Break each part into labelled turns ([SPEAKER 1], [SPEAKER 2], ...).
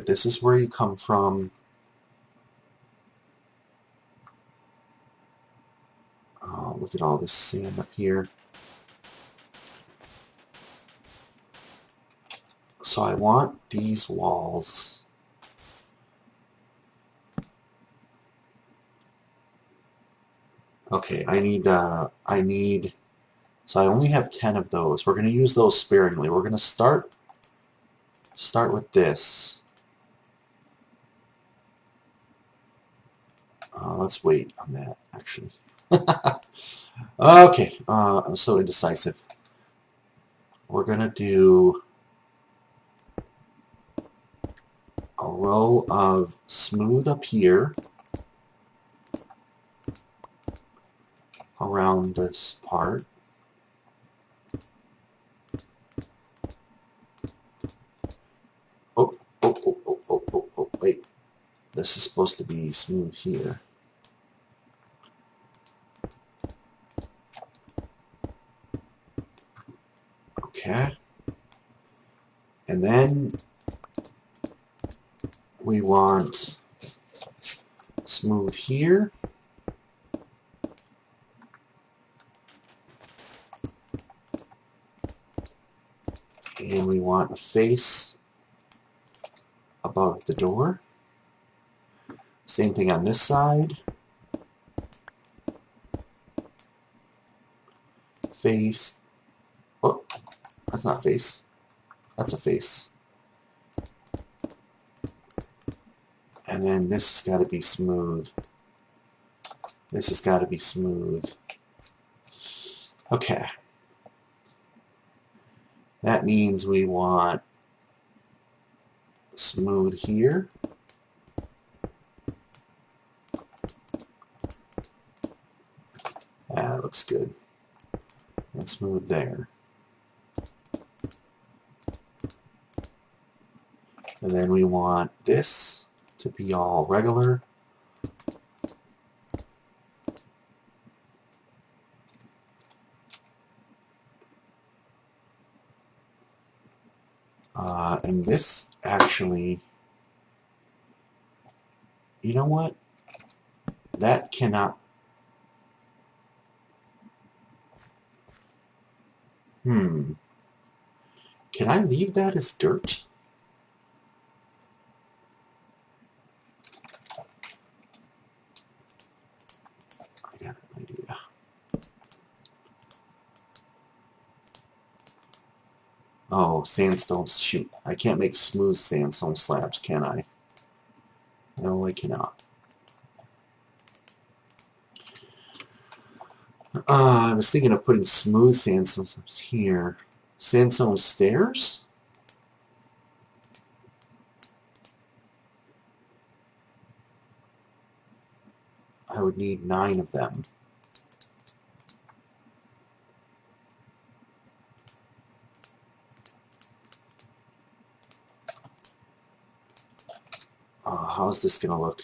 [SPEAKER 1] This is where you come from. Oh, look at all this sand up here. So I want these walls. Okay, I need, so I only have 10 of those. We're going to use those sparingly. We're going to start with this. Let's wait on that, actually. Okay, I'm so indecisive. We're going to do a row of smooth up here around this part. Oh, wait. This is supposed to be smooth here. Okay. And then we want smooth here. And we want a face above the door. Same thing on this side. Face. Oh, that's not face. That's a face. And then this has got to be smooth. This has got to be smooth. Okay. That means we want smooth here. That looks good. And smooth there. And then we want this to be all regular. And this actually, you know what? That cannot. Can I leave that as dirt? I got an idea. Oh, sandstone. Shoot. I can't make smooth sandstone slabs, can I? No, I cannot. I was thinking of putting smooth sandstone here. Sandstone stairs? I would need 9 of them. How's this going to look?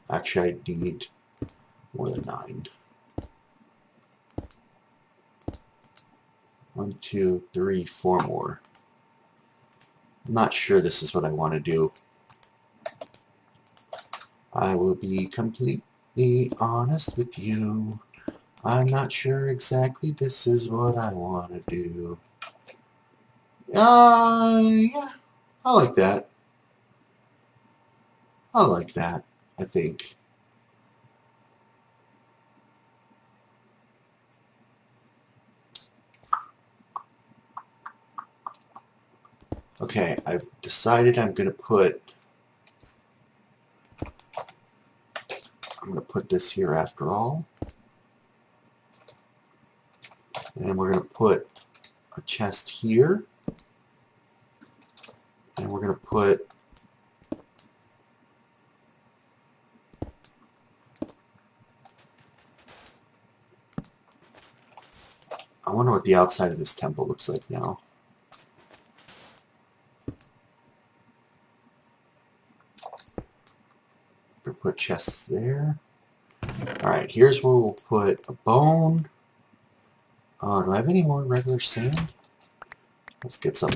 [SPEAKER 1] Actually, I need more than 9. 1, 2, 3, 4 more. I'm not sure this is what I want to do. I will be completely honest with you. I'm not sure exactly this is what I want to do. Yeah, I like that. I like that, I think. Okay, I've decided I'm going to put this here after all. And we're going to put a chest here. And we're going to put I wonder what the outside of this temple looks like now. We'll put chests there. Alright, here's where we'll put a bone. Do I have any more regular sand? Let's get some.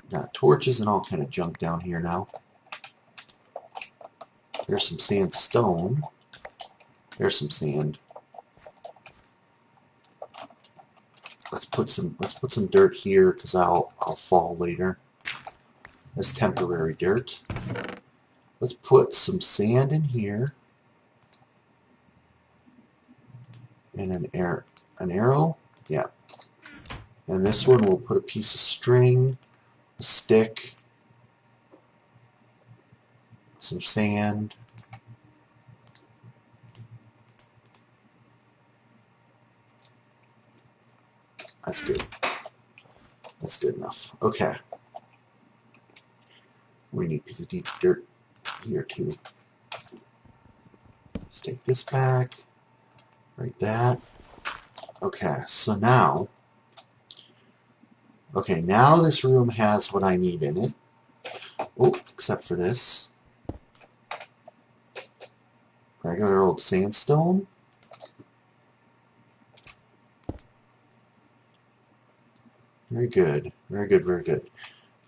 [SPEAKER 1] Got torches and all kind of junk down here now. There's some sandstone. There's some sand. Let's put some dirt here because I'll fall later. That's temporary dirt. Let's put some sand in here. And an arrow. Yeah. And this one we'll put a piece of string, a stick, some sand. That's good. That's good enough. Okay. We need a piece of deep dirt here too. Let's take this back. Right that. Okay, so now this room has what I need in it. Oh, except for this. Regular old sandstone. Very good. Very good, very good.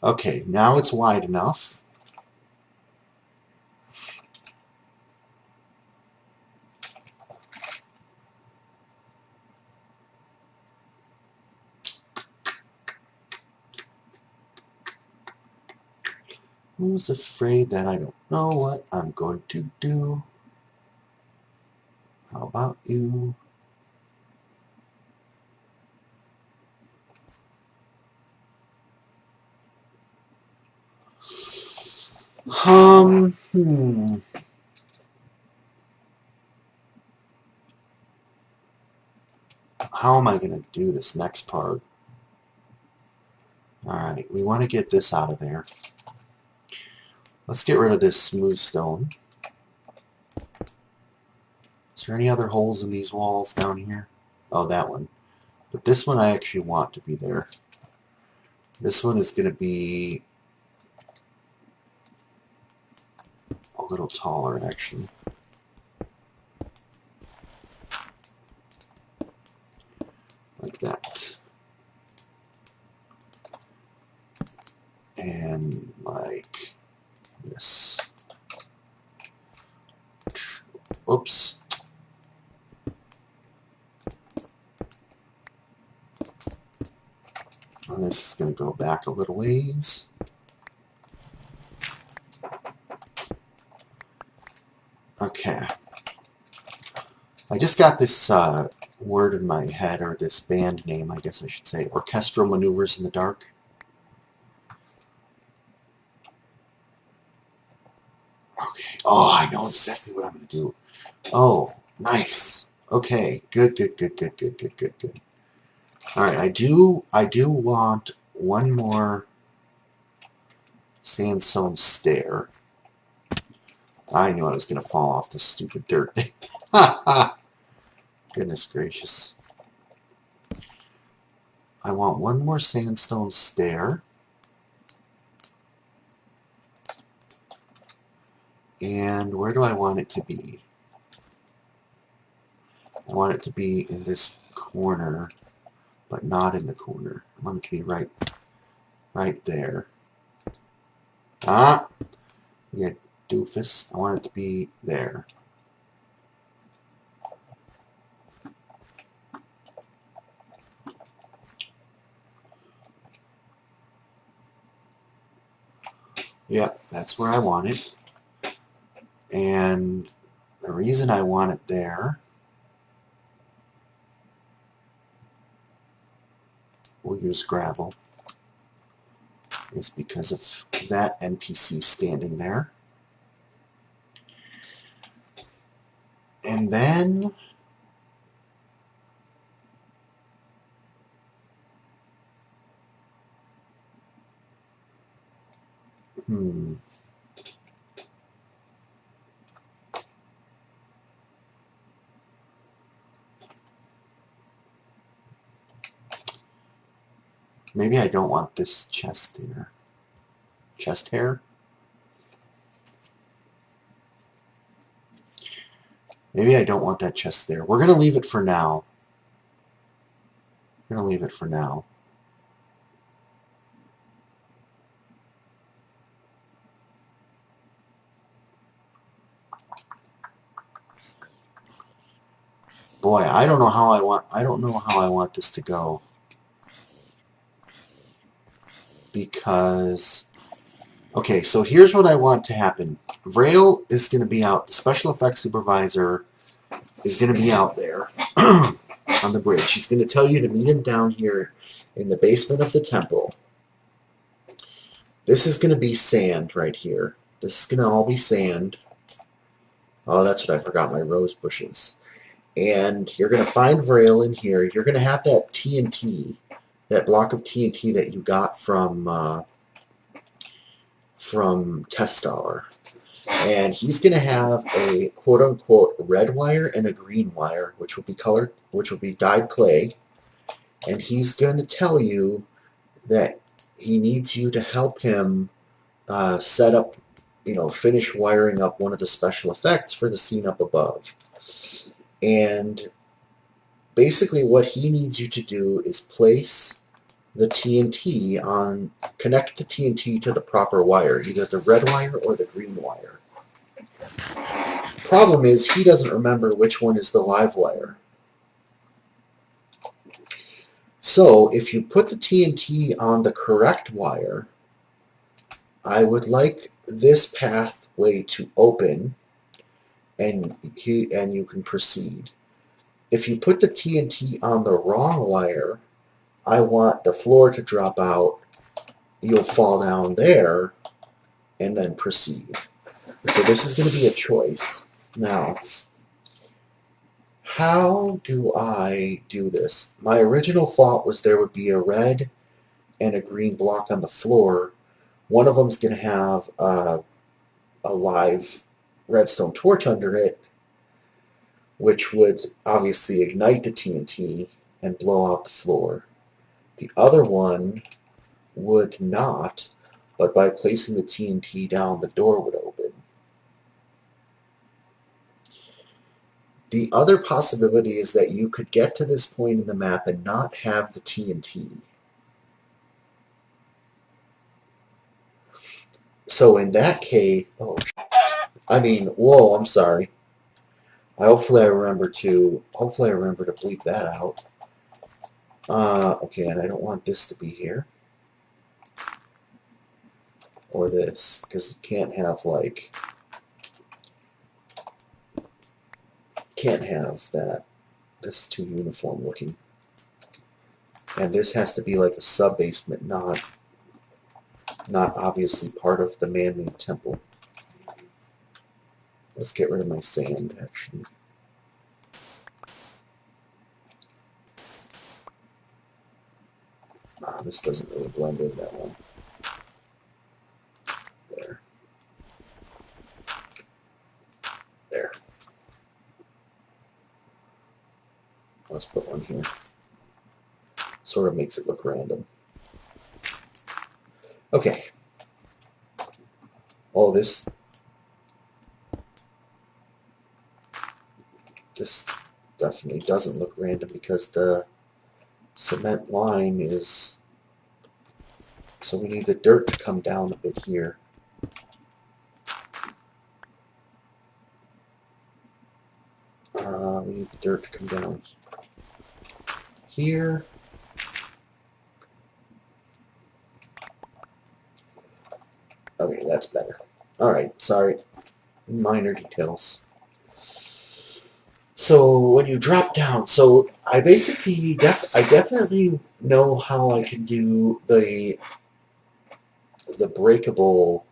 [SPEAKER 1] Okay, now it's wide enough. Who's afraid that I don't know what I'm going to do? How about you? How am I going to do this next part? Alright, we want to get this out of there. Let's get rid of this smooth stone. Is there any other holes in these walls down here? Oh, that one. But this one I actually want to be there. This one is going to be a little taller, actually. Like that. And like this. Oops. And this is going to go back a little ways. Okay. I just got this word in my head, or this band name, I guess I should say. Orchestral Maneuvers in the Dark. Okay. Oh, I know exactly what I'm going to do. Oh, nice. Okay. Good, good, good, good, good, good, good, good. Alright, I do want one more sandstone stair. I knew I was going to fall off this stupid dirt thing. Ha ha! Goodness gracious. I want one more sandstone stair. And where do I want it to be? I want it to be in this corner, but not in the corner. I want it to be right there. Ah! Yeah, doofus. I want it to be there. Yep, that's where I want it. And the reason I want it there, we'll use gravel, is because of that NPC standing there. And then maybe I don't want this chest there. Chest hair? Maybe I don't want that chest there. We're going to leave it for now. We're going to leave it for now. Boy, I don't know how I want this to go. Because, okay, so here's what I want to happen. Vrail is going to be out. The special effects supervisor is going to be out there on the bridge. She's going to tell you to meet him down here in the basement of the temple. This is going to be sand right here. This is going to all be sand. Oh, that's what I forgot, my rose bushes. And you're going to find Vrail in here. You're going to have that TNT, that block of TNT that you got from Testar. And he's going to have a quote-unquote red wire and a green wire, which will be dyed clay. And he's going to tell you that he needs you to help him set up, finish wiring up one of the special effects for the scene up above. And basically what he needs you to do is place the TNT connect the TNT to the proper wire, either the red wire or the green wire. Problem is, he doesn't remember which one is the live wire. So, if you put the TNT on the correct wire, I would like this pathway to open, and you can proceed. If you put the TNT on the wrong wire, I want the floor to drop out, you'll fall down there, and then proceed. So this is going to be a choice. Now, how do I do this? My original thought was there would be a red and a green block on the floor. One of them is going to have a live redstone torch under it, which would obviously ignite the TNT and blow out the floor. The other one would not, but by placing the TNT down, the door would open. The other possibility is that you could get to this point in the map and not have the TNT. So in that case, whoa, I'm sorry. Hopefully I remember to bleep that out. Okay, and I don't want this to be here. Or this, because you can't have, can't have that. This is too uniform looking. And this has to be like a sub-basement, not obviously part of the man-made temple. Let's get rid of my sand, actually. This doesn't really blend in that one. There. Let's put one here. Sort of makes it look random. Okay. Oh, this definitely doesn't look random because the cement line is... So we need the dirt to come down a bit here. We need the dirt to come down here. Okay, that's better. Alright, sorry. Minor details. So when you drop down, so I basically, I definitely know how I can do the breakable,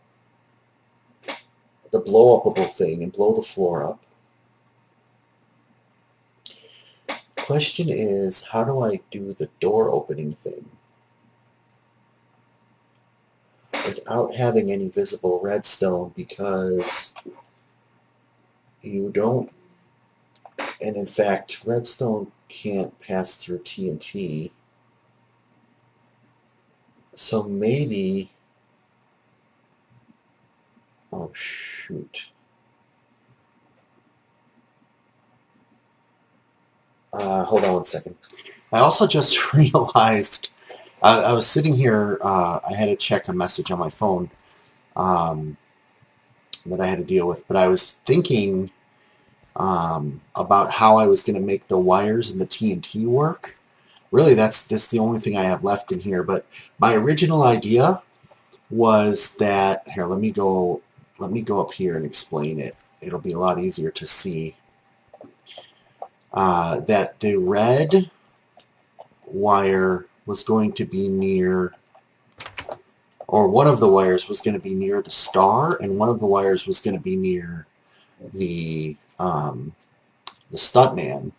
[SPEAKER 1] the blow-upable thing and blow the floor up. Question is, how do I do the door opening thing without having any visible redstone, because you don't, and in fact redstone can't pass through TNT, so maybe, oh shoot, hold on one second. I also just realized, I was sitting here, I had to check a message on my phone that I had to deal with, but I was thinking about how I was going to make the wires and the TNT work. Really, that's the only thing I have left in here. But my original idea was that, here, let me go up here and explain it. It'll be a lot easier to see. That the red wire was going to be near, or one of the wires was going to be near the star, and one of the wires was going to be near the stuntman.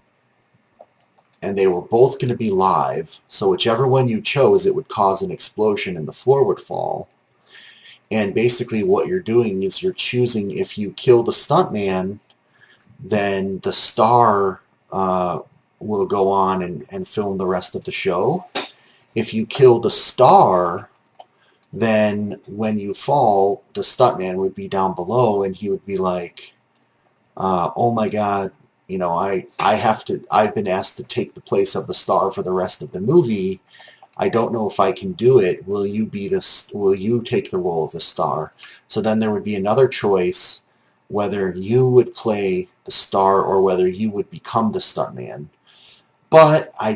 [SPEAKER 1] And they were both going to be live, so whichever one you chose, it would cause an explosion and the floor would fall. And basically what you're doing is you're choosing, if you kill the stuntman, then the star will go on and film the rest of the show. If you kill the star, then when you fall, the stuntman would be down below and he would be like, oh my god, you know, I've been asked to take the place of the star for the rest of the movie. I don't know if I can do it. Will you take the role of the star? So then there would be another choice, whether you would play the star or whether you would become the stuntman. But I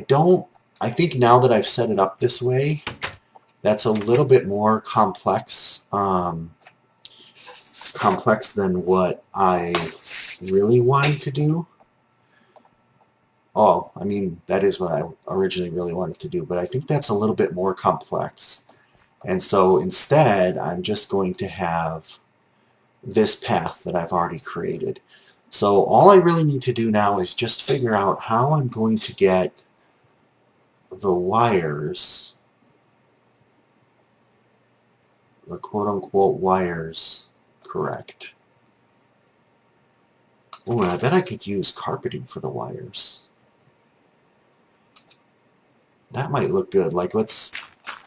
[SPEAKER 1] think now that I've set it up this way, that's a little bit more complex, complex than what I really wanted to do. Oh, I mean, that is what I originally really wanted to do, but I think that's a little bit more complex. And so instead, I'm just going to have this path that I've already created. So all I really need to do now is just figure out how I'm going to get the wires, the quote-unquote wires, correct. Oh, and I bet I could use carpeting for the wires. That might look good. Like, let's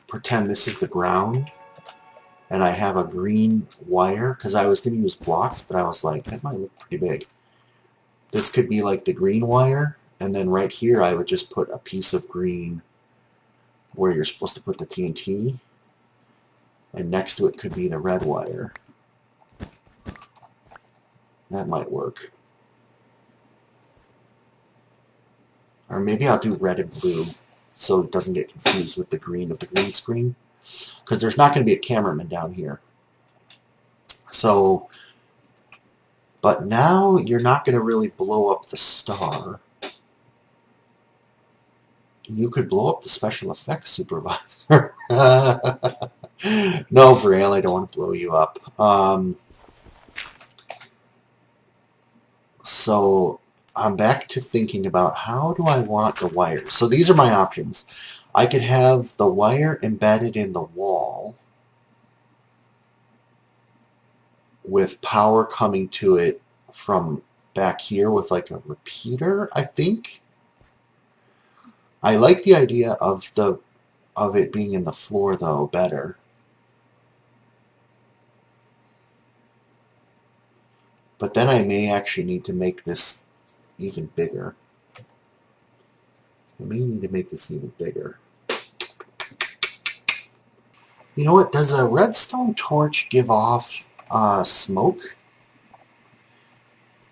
[SPEAKER 1] pretend this is the ground and I have a green wire, because I was going to use blocks, but I was like, that might look pretty big. This could be like the green wire, and then right here I would just put a piece of green where you're supposed to put the TNT, and next to it could be the red wire. That might work. Or maybe I'll do red and blue so it doesn't get confused with the green of the green screen, because there's not going to be a cameraman down here. So, but now you're not going to really blow up the star. You could blow up the special effects supervisor. No, Vrail, I don't want to blow you up. So I'm back to thinking about how do I want the wires. So these are my options. I could have the wire embedded in the wall with power coming to it from back here with like a repeater, I think. I like the idea of it being in the floor though better. But then I may actually need to make this even bigger. I may need to make this even bigger. You know what? Does a redstone torch give off smoke?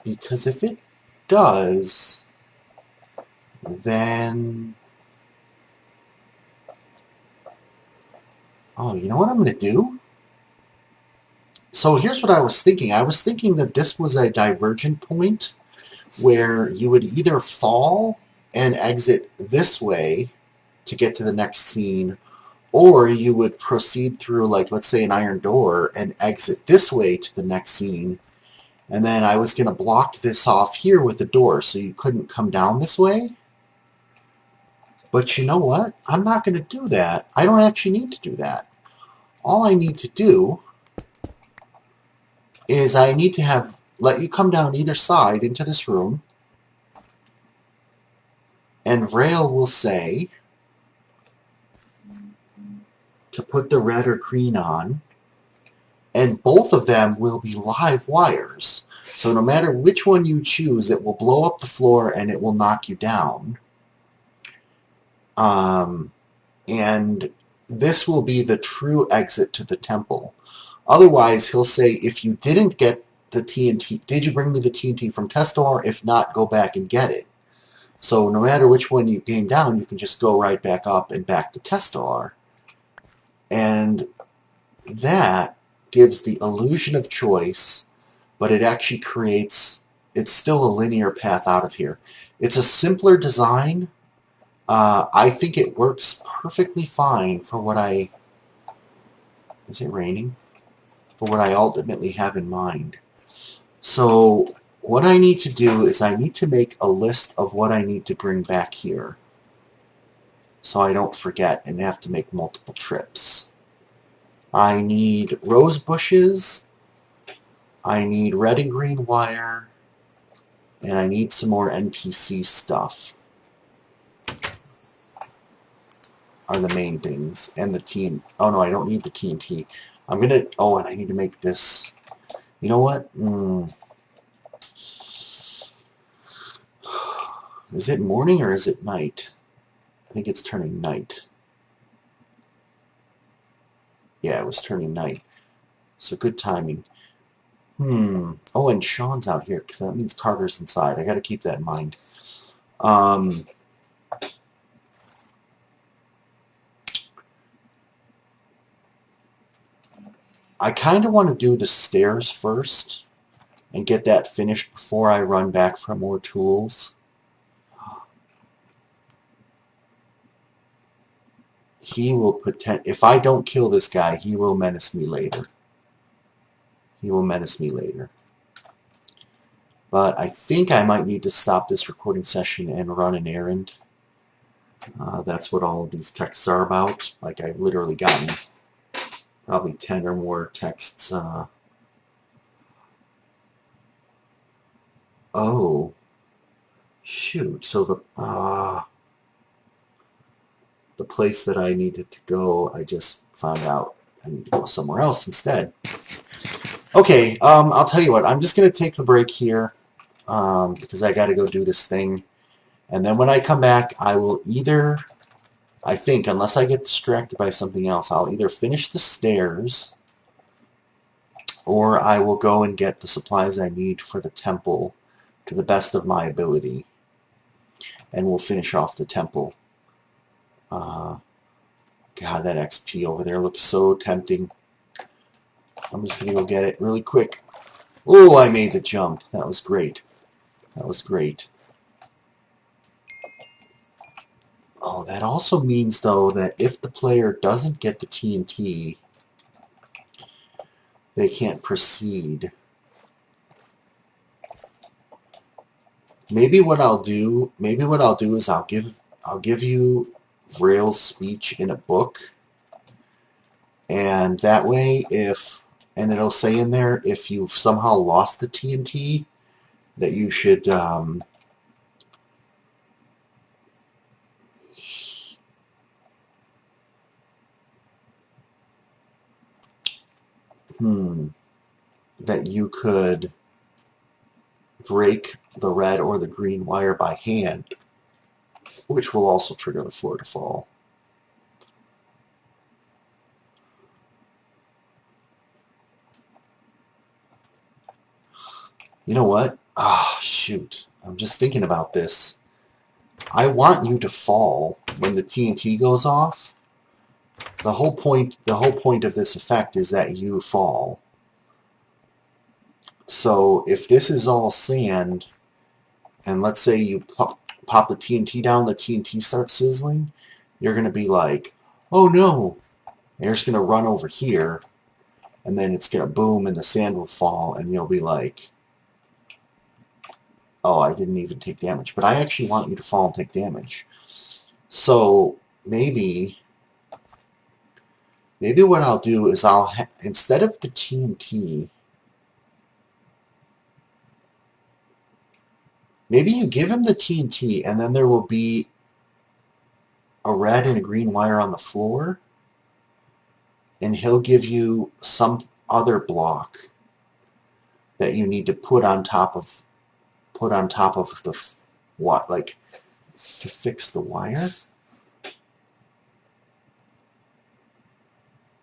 [SPEAKER 1] Because if it does, then... Oh, you know what I'm going to do? So here's what I was thinking. I was thinking that this was a divergent point where you would either fall and exit this way to get to the next scene, or you would proceed through, like, let's say an iron door and exit this way to the next scene. And then I was going to block this off here with the door so you couldn't come down this way. But you know what? I'm not going to do that. I don't actually need to do that. All I need to do is I need to let you come down either side into this room. And Vrail will say to put the red or green on. And both of them will be live wires. So no matter which one you choose, it will blow up the floor and it will knock you down. And this will be the true exit to the temple. Otherwise, he'll say if you didn't get the TNT? Did you bring me the TNT from Testor? If not, go back and get it. So no matter which one you game down, you can just go right back up and back to Testor. And that gives the illusion of choice, but it actually creates, it's still a linear path out of here. It's a simpler design. I think it works perfectly fine for what I, is it raining? For what I ultimately have in mind. So what I need to do is I need to make a list of what I need to bring back here, so I don't forget and have to make multiple trips. I need rose bushes, I need red and green wire, and I need some more NPC stuff. Are the main things. And the TNT. Oh no, I don't need the TNT. I'm gonna, oh, and I need to make this. You know what? Is it morning or is it night? I think it's turning night. Yeah, it was turning night. So good timing. Oh, and Sean's out here, because that means Carter's inside. I got to keep that in mind. I kind of want to do the stairs first and get that finished before I run back for more tools. He will if I don't kill this guy, he will menace me later. He will menace me later. But I think I might need to stop this recording session and run an errand. That's what all of these texts are about. Like, I've literally gotten probably 10 or more texts. Oh, shoot. So the place that I needed to go, I just found out I need to go somewhere else instead. Okay, I'll tell you what. I'm just going to take the break here because I got to go do this thing. And then when I come back, I will either, I think, unless I get distracted by something else, I'll either finish the stairs or I will go and get the supplies I need for the temple to the best of my ability. And we'll finish off the temple. God, that XP over there looks so tempting. I'm just going to go get it really quick. Oh, I made the jump. That was great. That was great. Oh, that also means, though, that if the player doesn't get the TNT, they can't proceed. Maybe what I'll do is I'll give you Vrail's speech in a book, and that way, and it'll say in there, if you've somehow lost the TNT, that you should that you could break the red or the green wire by hand, which will also trigger the floor to fall. You know what? Ah, shoot. I'm just thinking about this. I want you to fall when the TNT goes off. The whole point of this effect is that you fall. So if this is all sand, and let's say you pop the TNT down, the TNT starts sizzling, you're going to be like, oh no. And you're just going to run over here, and then it's going to boom, and the sand will fall, and you'll be like, oh, I didn't even take damage. But I actually want you to fall and take damage. So maybe what I'll do is instead of the TNT, maybe you give him the TNT, and then there will be a red and a green wire on the floor, and he'll give you some other block that you need to put on top of the what, like to fix the wire.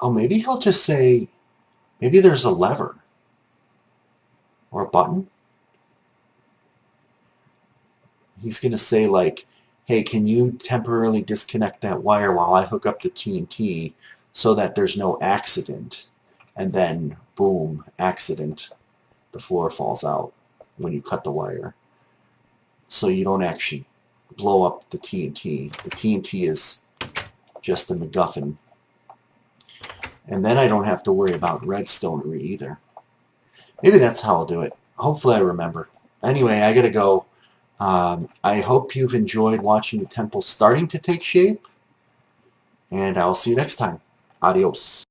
[SPEAKER 1] Oh, maybe he'll just say, maybe there's a lever. or a button. He's going to say like, hey, can you temporarily disconnect that wire while I hook up the TNT so that there's no accident? And then, boom, accident. The floor falls out when you cut the wire. So you don't actually blow up the TNT. The TNT is just a MacGuffin. And then I don't have to worry about redstonery either. Maybe that's how I'll do it. Hopefully I remember. Anyway, I gotta go. I hope you've enjoyed watching the temple starting to take shape, and I'll see you next time. Adios.